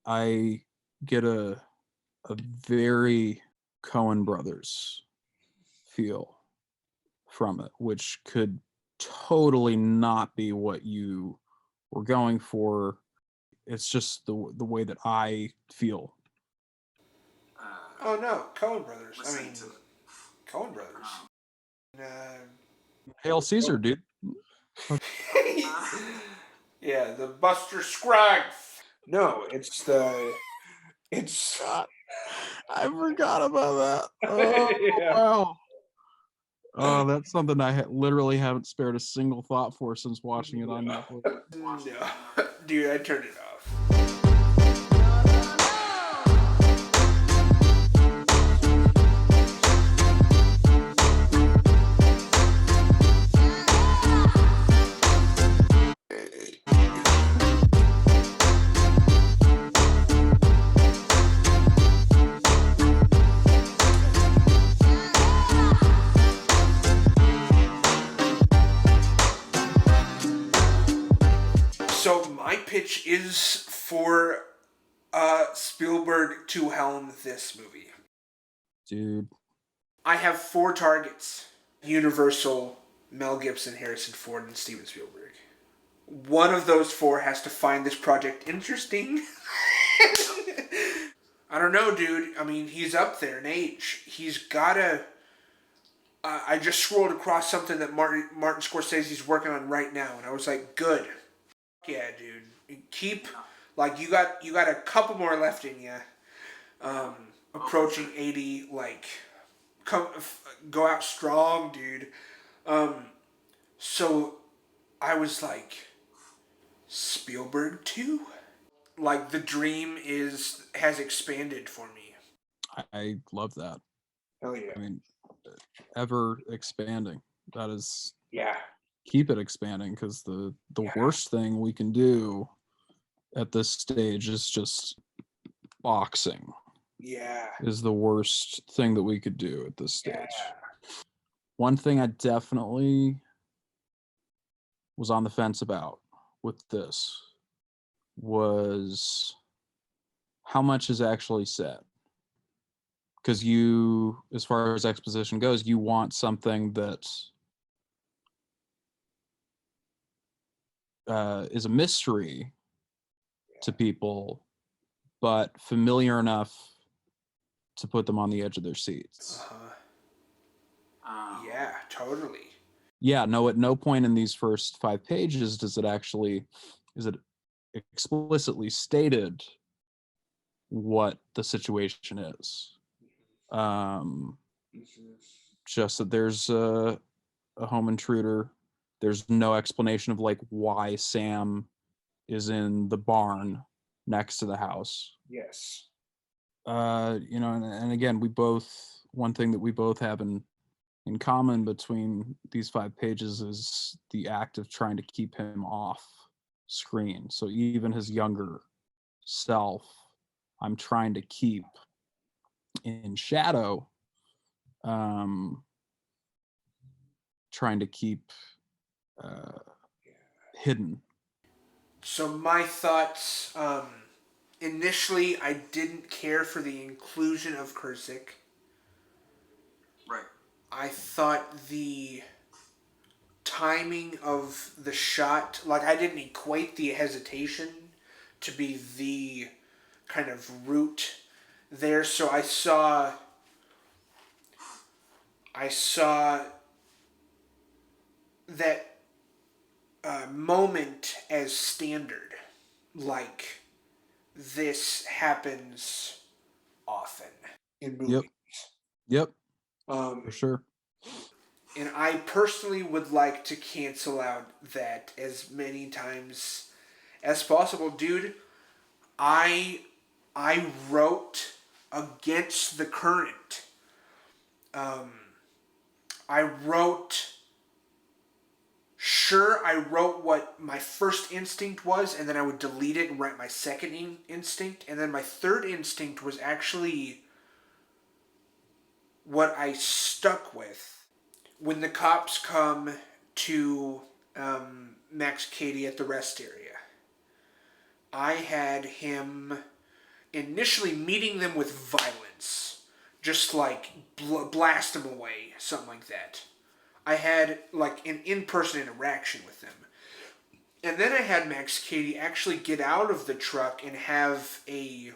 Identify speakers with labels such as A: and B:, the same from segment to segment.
A: I get a very Coen Brothers feel from it, which could totally not be what you were going for. It's just the way that I feel.
B: Oh no, Coen Brothers. I mean, Coen Brothers.
A: Hail Caesar, dude.
B: Yeah, the Buster Scruggs. No, it's
A: I forgot about that. Oh,
B: yeah.
A: wow. Oh, that's something I literally haven't spared a single thought for since watching it on Netflix.
B: No, dude, I turned it off. So my pitch is for Spielberg to helm this movie.
A: Dude.
B: I have 4 targets. Universal, Mel Gibson, Harrison Ford, and Steven Spielberg. One of those 4 has to find this project interesting. I don't know, dude. I mean, he's up there in age. He's gotta... I just scrolled across something that Martin Scorsese's working on right now, and I was like, good. Yeah, dude. Keep... Like, you got a couple more left in you. Approaching 80, like... Go out strong, dude. So I was like, Spielberg 2? Like, the dream has expanded for me.
A: I love that.
B: Hell yeah.
A: I mean, ever expanding. That is...
B: Yeah.
A: Keep it expanding, because the worst thing we can do at this stage is just boxing.
B: Yeah.
A: Is the worst thing that we could do at this stage.
B: Yeah.
A: One thing I definitely was on the fence about with this was how much is actually said. Because you, as far as exposition goes, you want something that is a mystery to people, but familiar enough to put them on the edge of their seats.
B: Yeah, totally.
A: Yeah, no, at no point in these first 5 pages is it explicitly stated what the situation is. Just that there's a home intruder. There's no explanation of like why Sam is in the barn next to the house.
B: Yes.
A: And again, one thing that we both have in common between these 5 pages is the act of trying to keep him off screen. So even his younger self, I'm trying to keep in shadow, trying to keep hidden.
B: So my thoughts, initially I didn't care for the inclusion of Kurzik.
C: Right.
B: I thought the timing of the shot, like I didn't equate the hesitation to be the kind of root there. So I saw that moment as standard. Like, this happens often in movies.
A: Yep. For sure.
B: And I personally would like to cancel out that as many times as possible. Dude, I wrote against the current. I wrote what my first instinct was, and then I would delete it and write my second instinct. And then my third instinct was actually what I stuck with. When the cops come to Max Cady at the rest area, I had him initially meeting them with violence, just like blast them away, something like that. I had like an in-person interaction with them. And then I had Max Cady actually get out of the truck and have a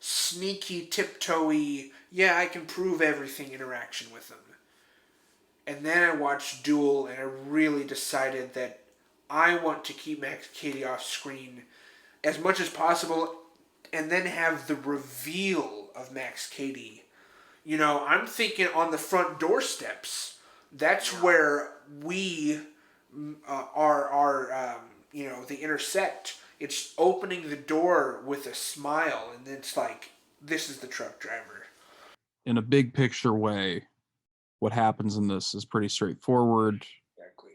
B: sneaky, tiptoey, yeah, I can prove everything interaction with them. And then I watched Duel, and I really decided that I want to keep Max Cady off screen as much as possible, and then have the reveal of Max Cady. You know, I'm thinking on the front doorsteps. That's where we they intersect. It's opening the door with a smile, and then it's like, this is the truck driver.
A: In a big picture way, what happens in this is pretty straightforward.
B: Exactly.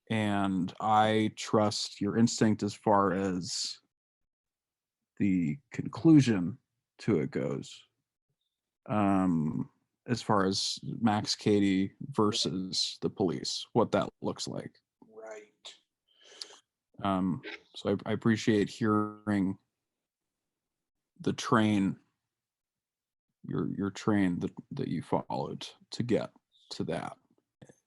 A: And I trust your instinct as far as the conclusion to it goes. As far as Max Cady versus the police, what that looks like.
B: Right.
A: So I appreciate hearing the train, your train that you followed to get to that.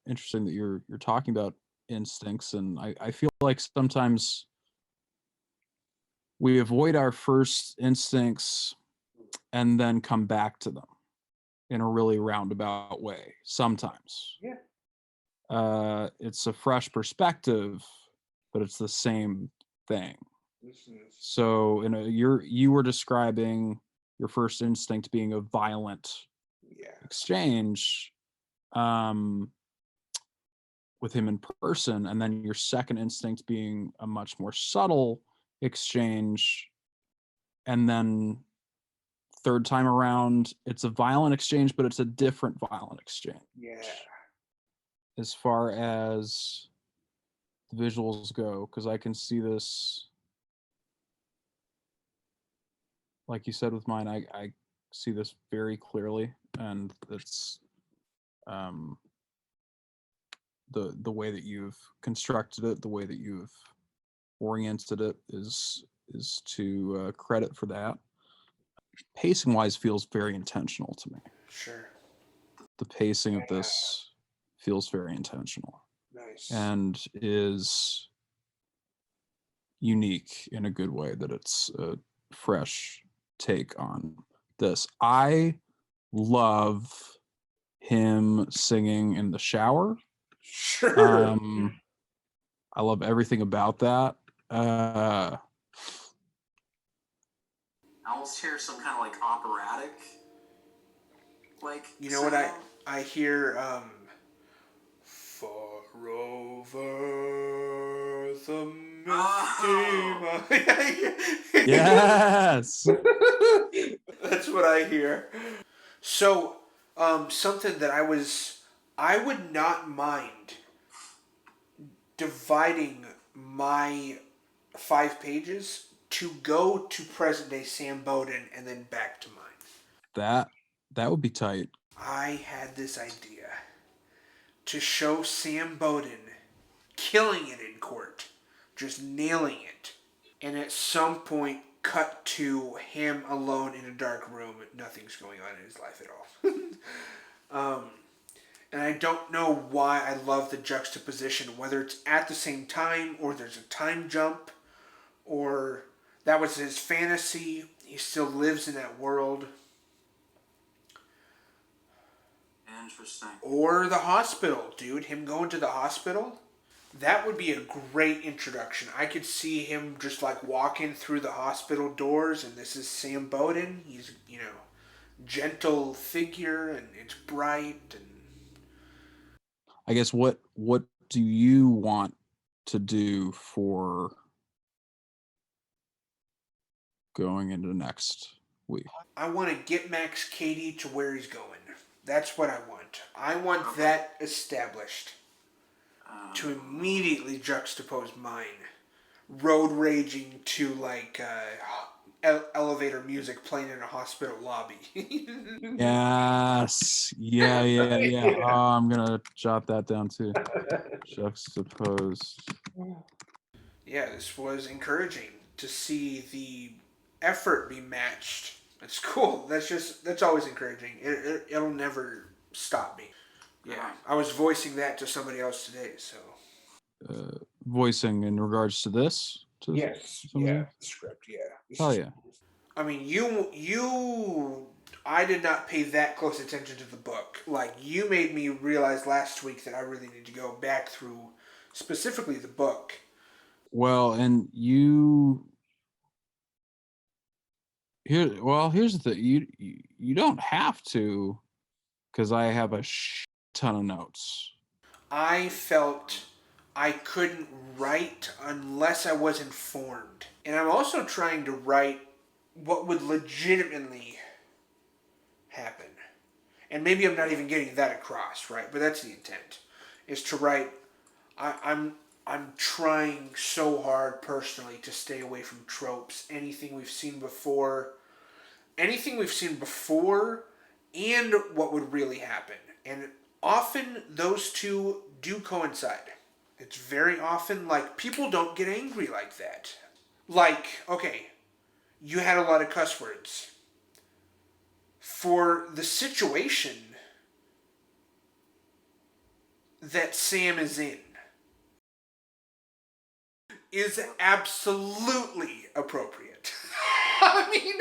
A: Interesting that you're talking about instincts, and I feel like sometimes we avoid our first instincts and then come back to them in a really roundabout way sometimes.
B: Yeah.
A: It's a fresh perspective, but it's the same thing. So you were describing your first instinct being a violent exchange with him in person, and then your second instinct being a much more subtle exchange, and then third time around it's a violent exchange, but it's a different violent exchange.
B: Yeah.
A: As far as the visuals go, because I can see this, like you said with mine, I see this very clearly, and it's the way that you've constructed it, the way that you've oriented it is to credit for that. Pacing wise feels very intentional to me.
B: Sure.
A: The pacing of this feels very intentional.
B: Nice.
A: And is unique in a good way, that it's a fresh take on this. I love him singing in the shower.
B: Sure.
A: I love everything about that.
C: I almost hear some kind of like operatic, like,
B: you know
C: sound.
B: what I hear? Far over the misty
A: Yes.
B: That's what I hear. So, something that I would not mind dividing my 5 pages to go to present day Sam Bowden and then back to mine.
A: That would be tight.
B: I had this idea to show Sam Bowden killing it in court, just nailing it, and at some point cut to him alone in a dark room. Nothing's going on in his life at all. And I don't know why I love the juxtaposition, whether it's at the same time or there's a time jump, or that was his fantasy. He still lives in that world.
C: Interesting.
B: Or the hospital, dude. Him going to the hospital. That would be a great introduction. I could see him just like walking through the hospital doors, and this is Sam Bowden. He's, gentle figure, and it's bright. And
A: I guess what do you want to do for going into next week?
B: I want to get Max Cady to where he's going. That's what I want. I want that established. To immediately juxtapose mine. Road raging to like elevator music playing in a hospital lobby.
A: Yes. Yeah. Oh, I'm gonna jot that down too. Juxtaposed.
B: Yeah, this was encouraging to see the effort be matched That's cool. That's always encouraging. It'll never stop me. Yeah, I was voicing that to somebody else today. So
A: Voicing in regards to this?
B: yes,
A: Somebody
B: yeah,
A: else?
B: the script, yeah.
A: Oh, yeah.
B: I mean, I did not pay that close attention to the book. Like, you made me realize last week that I really need to go back through specifically the book.
A: Well, and here's the thing. You don't have to, because I have a ton of notes.
B: I felt I couldn't write unless I was informed. And I'm also trying to write what would legitimately happen. And maybe I'm not even getting that across, right? But that's the intent, is to write. I'm trying so hard personally to stay away from tropes. Anything we've seen before, and what would really happen. And often those two do coincide. It's very often like people don't get angry like that. Like, okay, you had a lot of cuss words. For the situation that Sam is in is absolutely appropriate. I mean,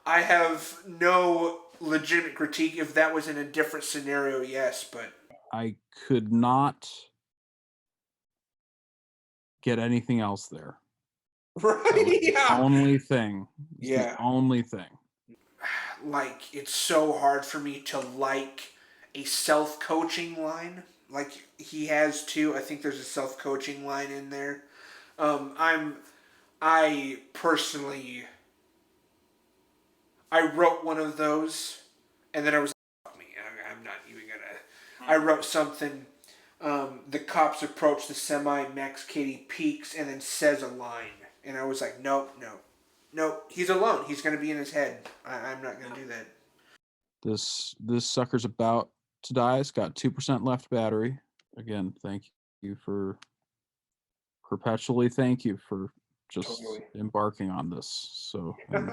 B: I have no legitimate critique. If that was in a different scenario, yes, but
A: I could not get anything else there.
B: right, yeah.
A: The only thing. It's
B: Yeah.
A: the only thing.
B: Like, it's so hard for me to like a self-coaching line. Like he has too. I think there's a self-coaching line in there. I personally, I wrote one of those, and then I was like, fuck me. I'm not even gonna. I wrote something. The cops approach the semi. Max Cady peeks and then says a line, and I was like, nope. He's alone. He's gonna be in his head. I'm not gonna do that.
A: This sucker's about to die. It's got 2% left battery. Again, thank you for thank you for just embarking on this. So, and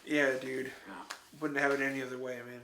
B: Yeah, dude. Wouldn't have it any other way, man.